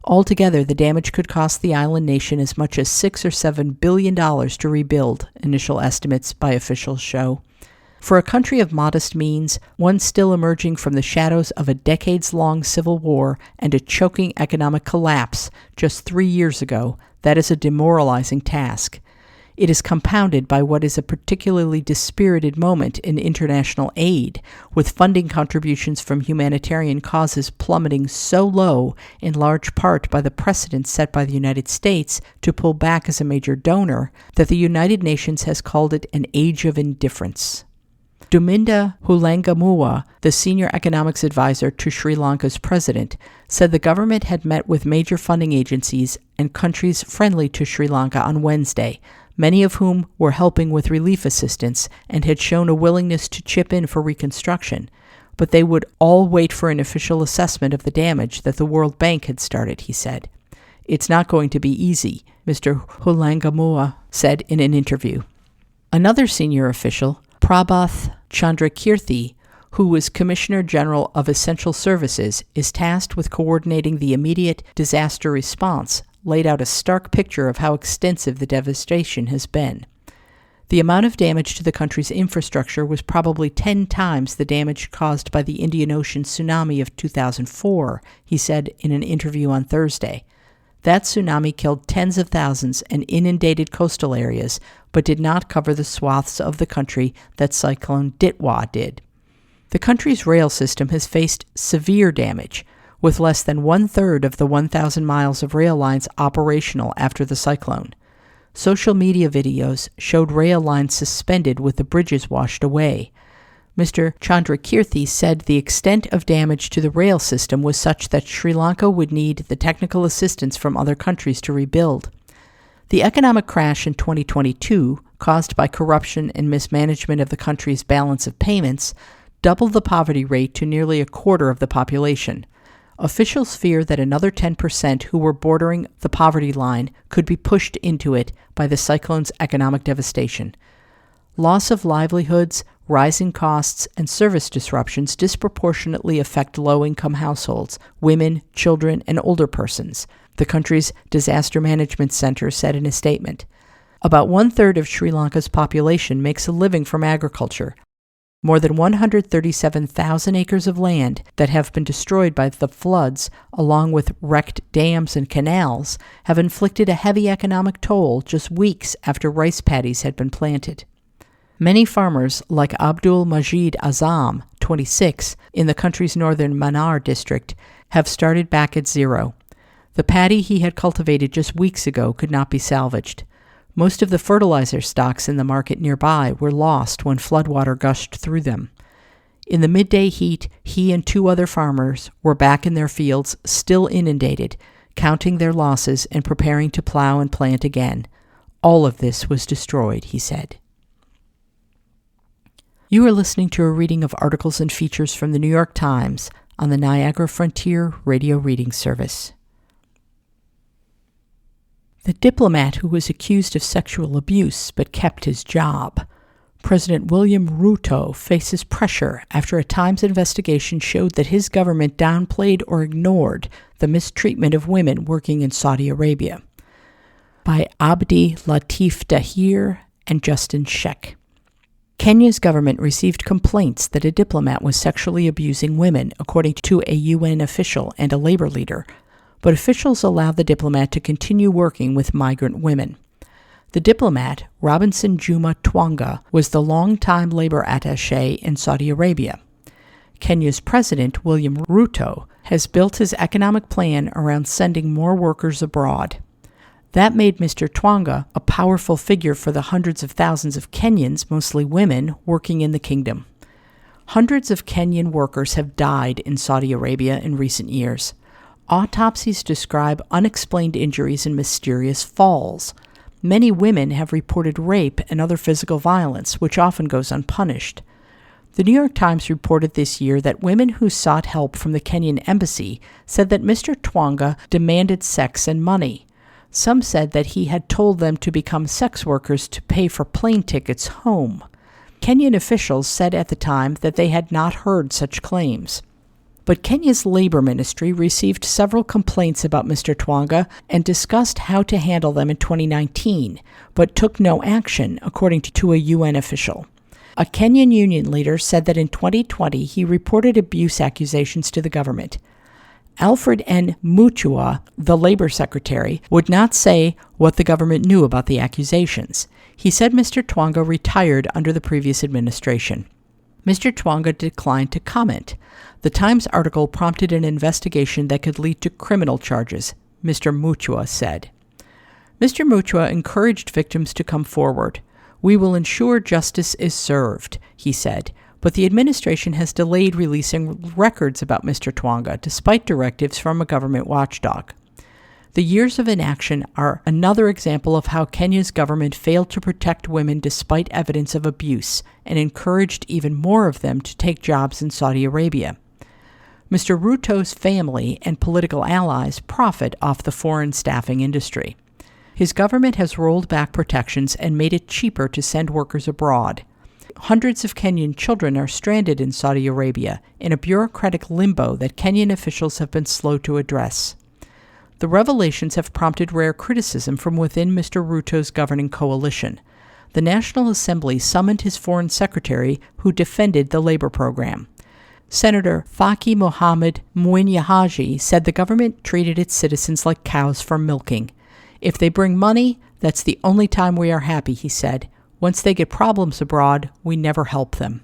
Altogether, the damage could cost the island nation as much as $6 or $7 billion to rebuild, initial estimates by officials show. For a country of modest means, one still emerging from the shadows of a decades-long civil war and a choking economic collapse just 3 years ago, that is a demoralizing task. It is compounded by what is a particularly dispirited moment in international aid, with funding contributions from humanitarian causes plummeting so low, in large part by the precedent set by the United States to pull back as a major donor, that the United Nations has called it an age of indifference. Duminda Hulangamua, the senior economics advisor to Sri Lanka's president, said the government had met with major funding agencies and countries friendly to Sri Lanka on Wednesday, many of whom were helping with relief assistance and had shown a willingness to chip in for reconstruction, but they would all wait for an official assessment of the damage that the World Bank had started, he said. "It's not going to be easy," Mr. Hulangamua said in an interview. Another senior official, Prabhath Chandrakirti, who was Commissioner General of Essential Services, is tasked with coordinating the immediate disaster response, laid out a stark picture of how extensive the devastation has been. The amount of damage to the country's infrastructure was probably 10 times the damage caused by the Indian Ocean tsunami of 2004, he said in an interview on Thursday. That tsunami killed tens of thousands and inundated coastal areas, but did not cover the swaths of the country that Cyclone Ditwa did. The country's rail system has faced severe damage, with less than 1/3 of the 1,000 miles of rail lines operational after the cyclone. Social media videos showed rail lines suspended with the bridges washed away. Mr. Chandrakirti said the extent of damage to the rail system was such that Sri Lanka would need the technical assistance from other countries to rebuild. The economic crash in 2022, caused by corruption and mismanagement of the country's balance of payments, doubled the poverty rate to nearly 1/4 of the population. Officials fear that another 10% who were bordering the poverty line could be pushed into it by the cyclone's economic devastation. Loss of livelihoods, rising costs, and service disruptions disproportionately affect low-income households, women, children, and older persons, the country's disaster management center said in a statement. About 1/3 of Sri Lanka's population makes a living from agriculture. More than 137,000 acres of land that have been destroyed by the floods, along with wrecked dams and canals, have inflicted a heavy economic toll just weeks after rice paddies had been planted. Many farmers, like Abdul Majid Azam, 26, in the country's northern Manar district, have started back at zero. The paddy he had cultivated just weeks ago could not be salvaged. Most of the fertilizer stocks in the market nearby were lost when floodwater gushed through them. In the midday heat, he and 2 other farmers were back in their fields, still inundated, counting their losses and preparing to plow and plant again. All of this was destroyed, he said. You are listening to a reading of articles and features from the New York Times. on the Niagara Frontier Radio Reading Service. The diplomat who was accused of sexual abuse but kept his job. President William Ruto faces pressure after a Times investigation showed that his government downplayed or ignored the mistreatment of women working in Saudi Arabia. By Abdi Latif Dahir and Justin Sheck. Kenya's government received complaints that a diplomat was sexually abusing women, according to a UN official and a labor leader, but officials allowed the diplomat to continue working with migrant women. The diplomat, Robinson Juma Twanga, was the longtime labor attaché in Saudi Arabia. Kenya's president, William Ruto, has built his economic plan around sending more workers abroad. That made Mr. Twanga a powerful figure for the hundreds of thousands of Kenyans, mostly women, working in the kingdom. Hundreds of Kenyan workers have died in Saudi Arabia in recent years. Autopsies describe unexplained injuries and mysterious falls. Many women have reported rape and other physical violence, which often goes unpunished. The New York Times reported this year that women who sought help from the Kenyan embassy said that Mr. Twanga demanded sex and money. Some said that he had told them to become sex workers to pay for plane tickets home. Kenyan officials said at the time that they had not heard such claims. But Kenya's labor ministry received several complaints about Mr. Twanga and discussed how to handle them in 2019, but took no action, according to a UN official. A Kenyan union leader said that in 2020 he reported abuse accusations to the government. Alfred N. Mutua, the labor secretary, would not say what the government knew about the accusations. He said Mr. Twanga retired under the previous administration. Mr. Twanga declined to comment. The Times article prompted an investigation that could lead to criminal charges, Mr. Mutua said. Mr. Mutua encouraged victims to come forward. We will ensure justice is served, he said, but the administration has delayed releasing records about Mr. Twanga despite directives from a government watchdog. The years of inaction are another example of how Kenya's government failed to protect women despite evidence of abuse and encouraged even more of them to take jobs in Saudi Arabia. Mr. Ruto's family and political allies profit off the foreign staffing industry. His government has rolled back protections and made it cheaper to send workers abroad. Hundreds of Kenyan children are stranded in Saudi Arabia in a bureaucratic limbo that Kenyan officials have been slow to address. The revelations have prompted rare criticism from within Mr. Ruto's governing coalition. The National Assembly summoned his foreign secretary, who defended the labor program. Senator Faki Mohammed Mwinyi said the government treated its citizens like cows for milking. If they bring money, that's the only time we are happy, he said. Once they get problems abroad, we never help them.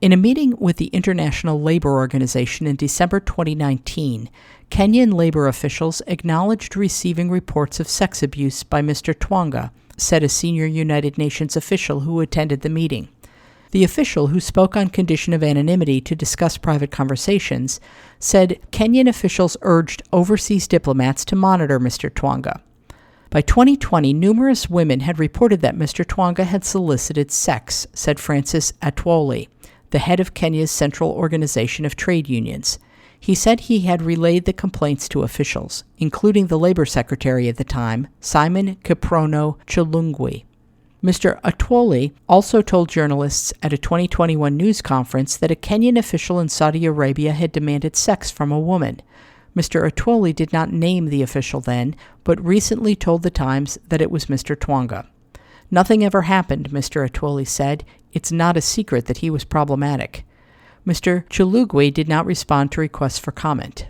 In a meeting with the International Labor Organization in December 2019, Kenyan labor officials acknowledged receiving reports of sex abuse by Mr. Twanga, said a senior United Nations official who attended the meeting. The official, who spoke on condition of anonymity to discuss private conversations, said Kenyan officials urged overseas diplomats to monitor Mr. Twanga. By 2020, numerous women had reported that Mr. Twanga had solicited sex, said Francis Atwoli, the head of Kenya's Central Organization of Trade Unions. He said he had relayed the complaints to officials, including the labor secretary at the time, Simon Kiprono Chilungwe. Mr. Atwoli also told journalists at a 2021 news conference that a Kenyan official in Saudi Arabia had demanded sex from a woman. Mr. Atwoli did not name the official then, but recently told the Times that it was Mr. Twanga. Nothing ever happened, Mr. Atwoli said. It's not a secret that he was problematic. Mr. Chilugwe did not respond to requests for comment.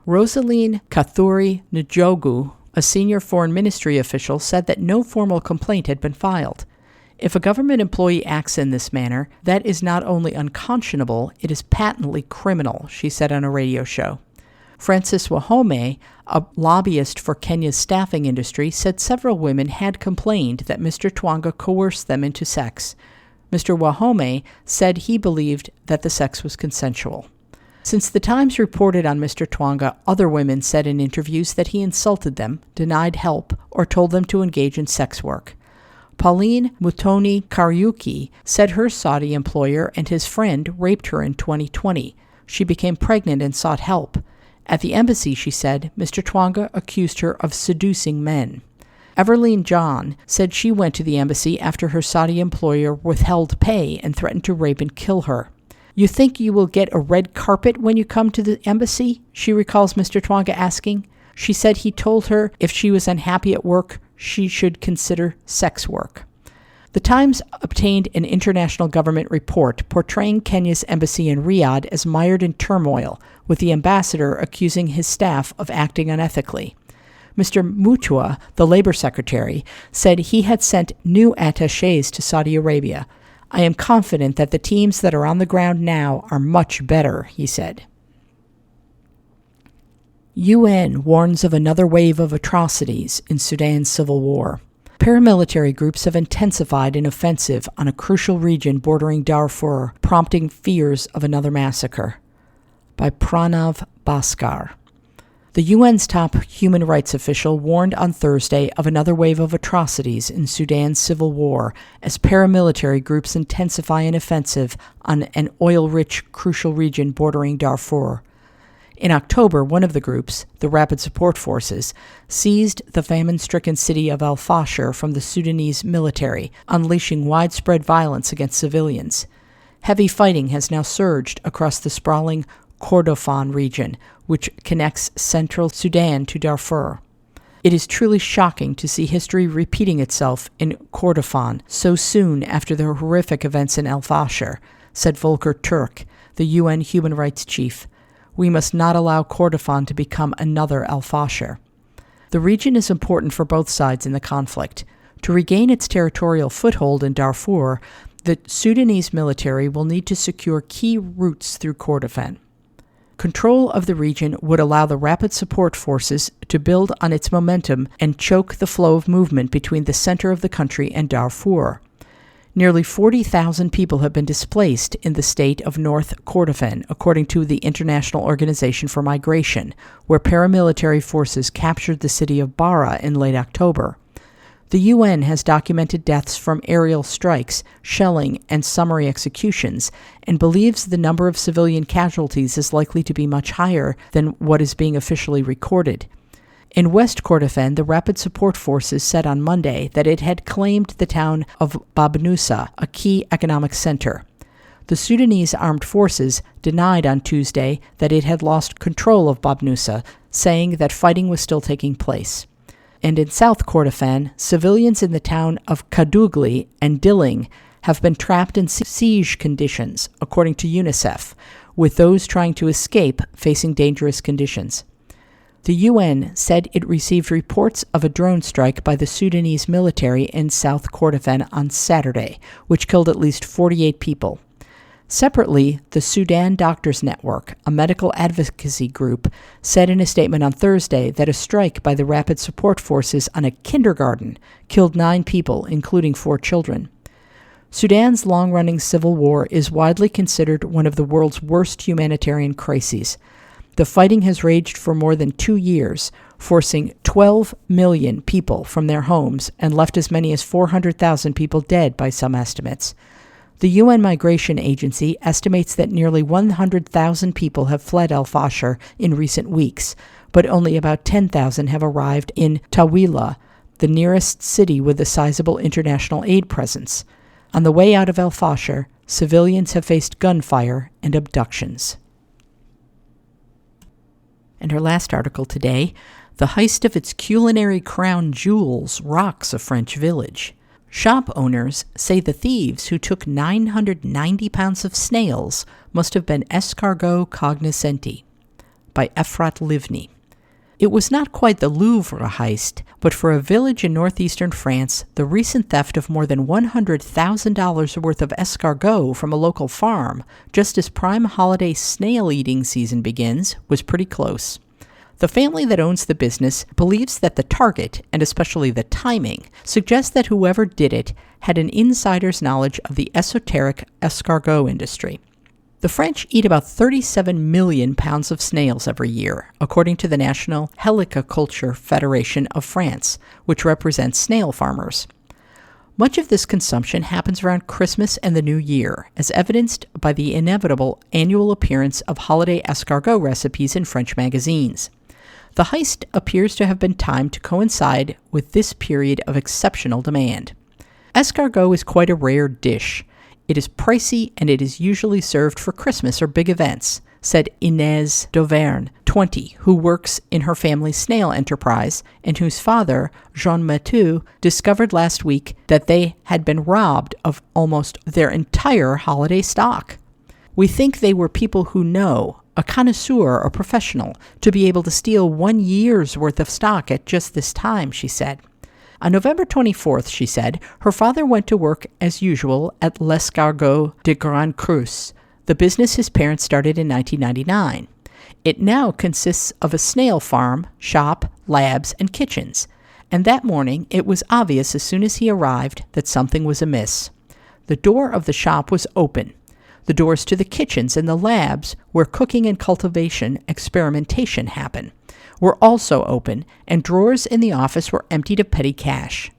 Rosaline Kathuri Njogu, a senior foreign ministry official, said that no formal complaint had been filed. If a government employee acts in this manner, that is not only unconscionable, it is patently criminal, she said on a radio show. Francis Wahome, a lobbyist for Kenya's staffing industry, said several women had complained that Mr. Twanga coerced them into sex. Mr. Wahome said he believed that the sex was consensual. Since the Times reported on Mr. Twanga, other women said in interviews that he insulted them, denied help, or told them to engage in sex work. Pauline Mutoni Kariuki said her Saudi employer and his friend raped her in 2020. She became pregnant and sought help. At the embassy, she said, Mr. Twanga accused her of seducing men. Everline John said she went to the embassy after her Saudi employer withheld pay and threatened to rape and kill her. You think you will get a red carpet when you come to the embassy? She recalls Mr. Twanga asking. She said he told her if she was unhappy at work, she should consider sex work. The Times obtained an international government report portraying Kenya's embassy in Riyadh as mired in turmoil, with the ambassador accusing his staff of acting unethically. Mr. Mutua, the labor secretary, said he had sent new attachés to Saudi Arabia. I am confident that the teams that are on the ground now are much better, he said. UN warns of another wave of atrocities in Sudan's civil war. Paramilitary groups have intensified an offensive on a crucial region bordering Darfur, prompting fears of another massacre. By Pranav Bhaskar. The UN's top human rights official warned on Thursday of another wave of atrocities in Sudan's civil war as paramilitary groups intensify an offensive on an oil-rich crucial region bordering Darfur. In October, one of the groups, the Rapid Support Forces, seized the famine-stricken city of Al-Fashir from the Sudanese military, unleashing widespread violence against civilians. Heavy fighting has now surged across the sprawling Kordofan region, which connects central Sudan to Darfur. It is truly shocking to see history repeating itself in Kordofan so soon after the horrific events in Al-Fashir, said Volker Turk, the UN human rights chief. We must not allow Kordofan to become another Al-Fashir. The region is important for both sides in the conflict. To regain its territorial foothold in Darfur, the Sudanese military will need to secure key routes through Kordofan. Control of the region would allow the Rapid Support Forces to build on its momentum and choke the flow of movement between the center of the country and Darfur. Nearly 40,000 people have been displaced in the state of North Kordofan, according to the International Organization for Migration, where paramilitary forces captured the city of Bara in late October. The UN has documented deaths from aerial strikes, shelling, and summary executions, and believes the number of civilian casualties is likely to be much higher than what is being officially recorded. In West Kordofan, the Rapid Support Forces said on Monday that it had claimed the town of Babnusa, a key economic center. The Sudanese armed forces denied on Tuesday that it had lost control of Babnusa, saying that fighting was still taking place. And in South Kordofan, civilians in the town of Kadugli and Dilling have been trapped in siege conditions, according to UNICEF, with those trying to escape facing dangerous conditions. The UN said it received reports of a drone strike by the Sudanese military in South Kordofan on Saturday, which killed at least 48 people. Separately, the Sudan Doctors Network, a medical advocacy group, said in a statement on Thursday that a strike by the Rapid Support Forces on a kindergarten killed 9 people, including 4 children. Sudan's long-running civil war is widely considered one of the world's worst humanitarian crises. The fighting has raged for more than 2 years, forcing 12 million people from their homes and left as many as 400,000 people dead by some estimates. The UN Migration Agency estimates that nearly 100,000 people have fled Al-Fashir in recent weeks, but only about 10,000 have arrived in Tawila, the nearest city with a sizable international aid presence. On the way out of Al-Fashir, civilians have faced gunfire and abductions. And her last article today, the heist of its culinary crown jewels rocks a French village. Shop owners say the thieves who took 990 pounds of snails must have been escargot cognoscenti. By Efrat Livni. It was not quite the Louvre heist, but for a village in northeastern France, the recent theft of more than $100,000 worth of escargot from a local farm, just as prime holiday snail-eating season begins, was pretty close. The family that owns the business believes that the target, and especially the timing, suggests that whoever did it had an insider's knowledge of the esoteric escargot industry. The French eat about 37 million pounds of snails every year, according to the National Helicoculture Federation of France, which represents snail farmers. Much of this consumption happens around Christmas and the New Year, as evidenced by the inevitable annual appearance of holiday escargot recipes in French magazines. The heist appears to have been timed to coincide with this period of exceptional demand. Escargot is quite a rare dish. It is pricey and it is usually served for Christmas or big events, said Inez d'Auvergne, 20, who works in her family's snail enterprise and whose father, Jean Mathieu, discovered last week that they had been robbed of almost their entire holiday stock. We think they were people who know, a connoisseur or professional, to be able to steal 1 year's worth of stock at just this time, she said. On November 24th, she said, her father went to work as usual at L'Escargot de Grande Creuse, the business his parents started in 1999. It now consists of a snail farm, shop, labs, and kitchens, and that morning it was obvious as soon as he arrived that something was amiss. The door of the shop was open. The doors to the kitchens and the labs, where cooking and cultivation experimentation happen, were also open, and drawers in the office were emptied of petty cash.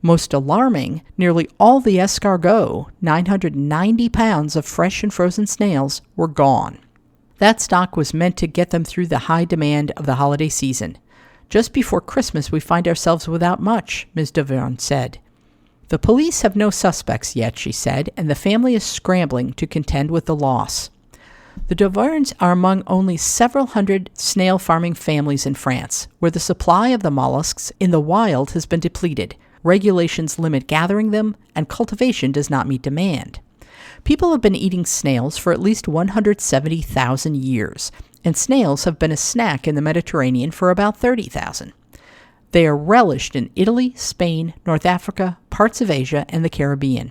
Most alarming, nearly all the escargot, 990 pounds of fresh and frozen snails, were gone. That stock was meant to get them through the high demand of the holiday season. Just before Christmas, we find ourselves without much, Ms. d'Auvergne said. The police have no suspects yet, she said, and the family is scrambling to contend with the loss. The d'Auvergnes are among only several hundred snail farming families in France, where the supply of the mollusks in the wild has been depleted. Regulations limit gathering them, and cultivation does not meet demand. People have been eating snails for at least 170,000 years, and snails have been a snack in the Mediterranean for about 30,000. They are relished in Italy, Spain, North Africa, parts of Asia, and the Caribbean.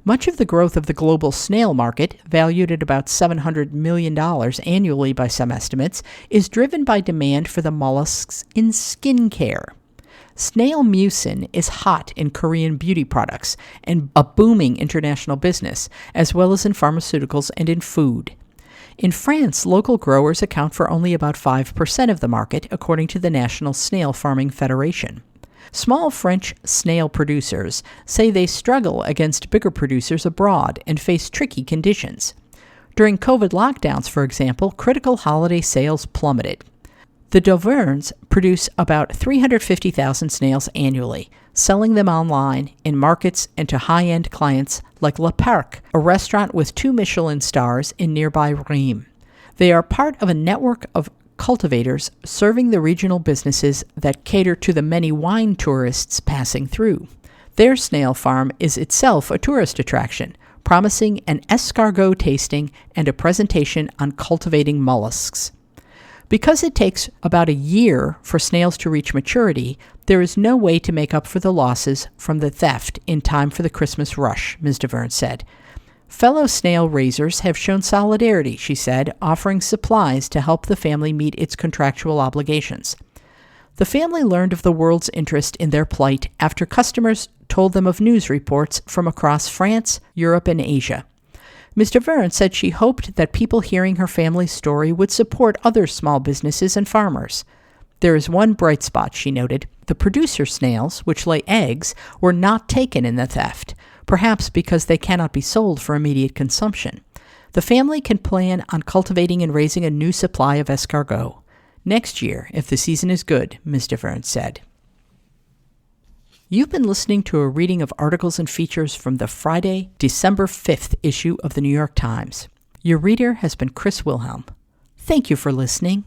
Much of the growth of the global snail market, valued at about $700 million annually by some estimates, is driven by demand for the mollusks in skincare. Snail mucin is hot in Korean beauty products and a booming international business, as well as in pharmaceuticals and in food. In France, local growers account for only about 5% of the market, according to the National Snail Farming Federation. Small French snail producers say they struggle against bigger producers abroad and face tricky conditions. During COVID lockdowns, for example, critical holiday sales plummeted. The d'Auvergnes produce about 350,000 snails annually, selling them online, in markets, and to high-end clients like Le Parc, a restaurant with 2 Michelin stars in nearby Reims. They are part of a network of cultivators serving the regional businesses that cater to the many wine tourists passing through. Their snail farm is itself a tourist attraction, promising an escargot tasting and a presentation on cultivating mollusks. Because it takes about a year for snails to reach maturity, there is no way to make up for the losses from the theft in time for the Christmas rush, Ms. d'Auvergne said. Fellow snail raisers have shown solidarity, she said, offering supplies to help the family meet its contractual obligations. The family learned of the world's interest in their plight after customers told them of news reports from across France, Europe, and Asia. Ms. d'Auvergne said she hoped that people hearing her family's story would support other small businesses and farmers. There is one bright spot, she noted. The producer snails, which lay eggs, were not taken in the theft, perhaps because they cannot be sold for immediate consumption. The family can plan on cultivating and raising a new supply of escargot. Next year, if the season is good, Ms. d'Auvergne said. You've been listening to a reading of articles and features from the Friday, December 5th issue of the New York Times. Your reader has been Chris Wilhelm. Thank you for listening.